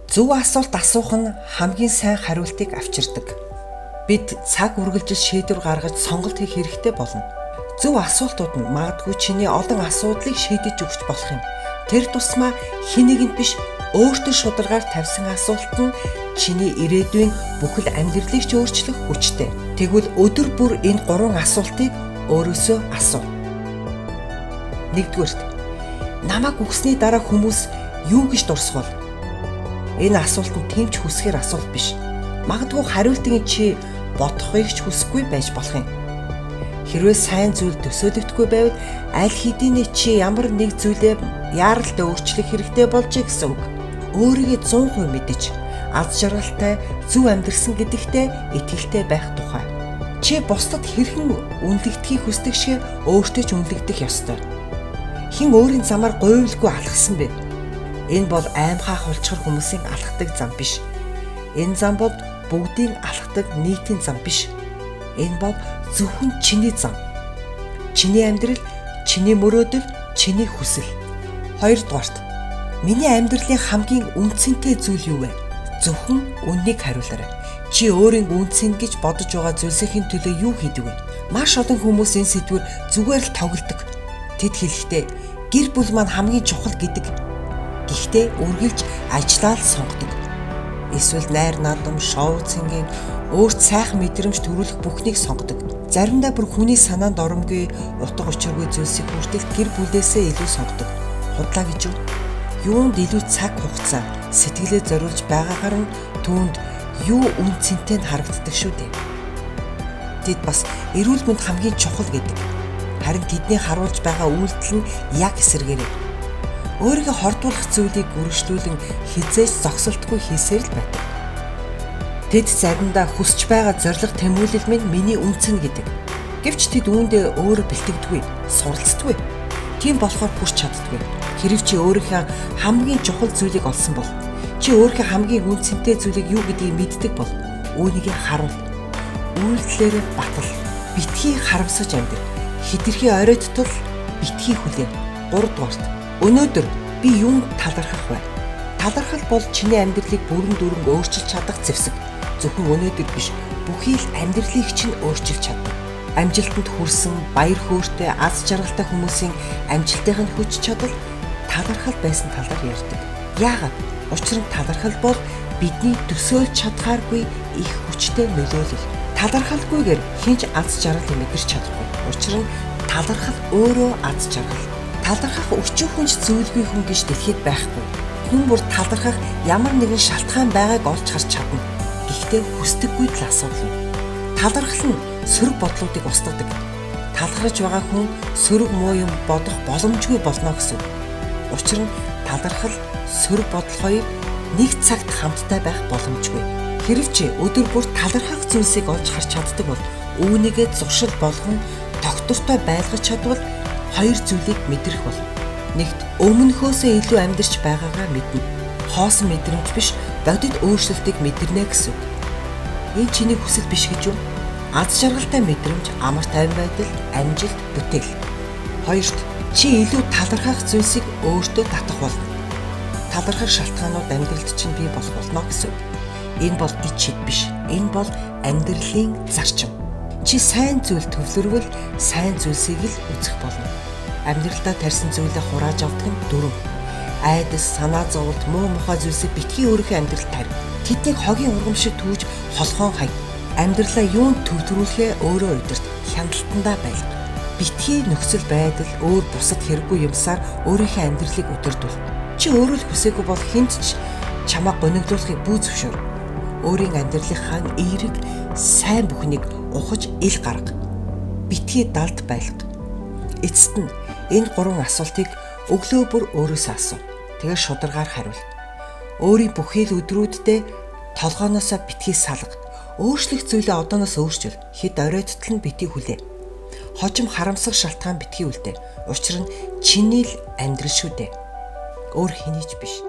Зөв асуулт асуух нь хамгийн сайн хариултыг авчирдаг. Бид цаг үргэлжил шийдвэр гаргаж сонголт хийх хэрэгтэй болно. Зөв асуултууд нь магадгүй чиний олон асуудлыг шийдэж өгч болох юм. Тэр тусмаа хинэгэнд биш өөртөө шударгаар тавьсан асуулт нь чиний ирээдүйн бүхэл амьдралыг ч өөрчлөх хүчтэй. Тэгвэл өдөр бүр энэ 3 асуултыг өөрөөсөө асуу. 1-р, намайг үгсний дараа хүмүүс юу гэж дурсвал? Энэ асуулт нь тэмч хүсгээр асуулт биш. Магадгүй хариултыг чи бодохыг ч хүсэхгүй байж болох юм. Хэрвээ сайн зүйл төсөөлөгдөхгүй байвал аль хэдийн чи ямар нэг зүйлээ яаралтай өөрчлөх хэрэгтэй болж гэсэн үг. Өөрийгөө 100% мэдэж, аз жаргалтай, зөв амьдрсан гэдэгтээ итгэлтэй байх тухай. Чи бусдад хэрхэн үнэлэгдэхийг хүсдэг шиг өөртөө ч үнэлэгдэх ёстой. Хэн өөрийн замаар говьлгүй алхсан бэ? Энэ бол аймхаа хулчгар хүмүүсийн алхдаг зам биш. Энэ зам бол бүгдийн алхдаг нийтийн зам биш. Энэ бол зөвхөн чиний зам. Чиний амьдрал, чиний мөрөөдөл, чиний хүсэл. 2-р, миний амьдралын хамгийн үнцэнтэй зүйл юу вэ? Зөвхөн үннийг хариулаарай. Чи өөрийн үнцэн гэж бодож байгаа зүйлсийн төлөө юу хийдэг вэ? Маш олон хүмүүс энэ сэдвээр зүгээр л тоглодог. Тэд хэлэхдээ гэр бүл маань хамгийн чухал гэдэг. Гэхдээ үргэлж ажиллаад сонгодог. Эсвэл найр наадам, шоу цэнгийн өөрт сайхан мэдрэмж төрүүлэх бүхнийг сонгодог. Заримдаа бүр хүний санаанд оромгүй, утга учиргүй зүйлсийг хүртэл гэр бүлээсээ илүү сонгодог. Худлаа гэж юу? Юунд илүү цаг хугацаа, сэтгэлээ зориулж байгаагаар нь түүнд юу үнцэнтэй нь харагддаг шүү дээ. Тэд бас эрүүл мэнд хамгийн чухал гэдэг. Харин тэдний харуулж байгаа үйлдэл нь яг эсэргээрээ. Өөрийгөө хордуулах зүйлийг үргэлжлүүлэн хизээж зогсолтгүй хийсээр л байдаг. Тэд заримдаа хүсэж байгаа зориг тэмүүлэл минь миний үнцэн гэдэг. Гэвч тэд үүндээ өөрөө бэлтгэдэггүй, суралцдаггүй. Тийм болохоор хүрч чаддаггүй. Хэрв чи өөрийнхөө хамгийн чухал зүйлийг олсон бол, чи өөрийнхөө хамгийн үнцэнтэй зүйлийг юу гэдгийг мэддэг бол, үүнийг харуул. Үйлдэлээр батал. Битгий харамсаж амьдр. Хэтэрхий оройттол битгий хүлээн. 3-р, өнөөдөр би юунд талархах вэ? Талархал бол чиний амьдралыг бүрэн дүрэн өөрчилж чадах зэвсэг. Зөвхөн өнөөдөр биш, бүхий л амьдралыг чинь өөрчилж чадна. Амжилтанд хүрсэн, баяр хөөртэй, аз жаргалтай хүмүүсийн амжилтын хүч чадал талархал байсан талаар ярьдаг. Яагаад? Учир нь талархал бол бидний төсөөлж чадхааргүй их хүчтэй нөлөөлөл. Талархалгүйгээр хинч аз жаргалыг мэдэрч чадахгүй. Учир нь талархал өөрөө аз жаргал. Талархах өчүүхөнч зүйлгүй хүн гэж дэлхийд байхгүй. Хүн бүр талархах ямар нэгэн шалтгаан байгааг олж харж чадна. Гэхдээ хүсдэггүй л асуудал юм. Талархал нь сөрөг бодлуудыг устгадаг. Талархаж байгаа хүн сөрөг муу юм бодох боломжгүй болно гэсэн. Учир нь талархал, сөрөг бодол хоёр нэг цагт хамтдаа байх боломжгүй. Хэрв чи өдөр бүр талархах зүйлсийг олж харж чаддаг бол үүнийгээ зуршил болгон тогтвортой байлгаж чадвал хоёр зүйлийг мэдрэх болно. Нэгт өмнөхөөсөө илүү амьдарч байгаагаа мэднэ. Хоосон мэдрэмж биш, бодит өөрчлөлтийг мэдэрнэ гэсэн. Энэ чиний хүсэл биш гэж юу? Аз жаргалтай мэдрэмж, амар тайван байдал, амжилт, бүтээл. 2-т, чи илүү талархах зүйлсийг өөртөө татах болно. Талархах шалтгаанууд амьдралд чинь бий болох болно гэсэн. Энэ бол ид шид биш. Энэ бол амьдралын зарчим. Чи сайн зүйл төвлөрвөл сайн зүйлсийг л үзэх болно. Амьдралдаа тарьсан зүйлээ хурааж авдаг нь 4. Айдас, санаа зовлт, муу мухай зүйлсийг битгий өөрийнхөө амьдралд тарь. Тэднийг хогийн ургам шиг түүж холхоон хай. Амьдралаа юунд төвлөрүүлэхээ өөрөө удирд. Хяналтандаа байлга. Битгий нөхцөл байдал, өөр бусад хэрэггүй юмсаар өөрийнхөө амьдралыг удирдуул. Чи өөрөө л хүсээгүй бол хэнд ч чамаа гониглуулахыг бүү зөвшөөр. Өөрийн амьдралынхаа эерэг, сайн бүхнийг ухаж ил гарга. Битгий далд байлга. Эцэст нь энэ 3 асуултыг өглөө бүр өөрөөсөө асуу. Тэгээ шударгаар хариул. Өөрийн бүхий л өдрүүддээ толгооноосоо битгий салга. Өөрчлөх зүйлээ одооноос өөрчил. Хэд оройттол нь битгий хүлээ. Хожим харамсах шалтгаан битгий үлдээ. Учир нь чиний л амьдрал шүү дээ. Өөр хэний ч биш.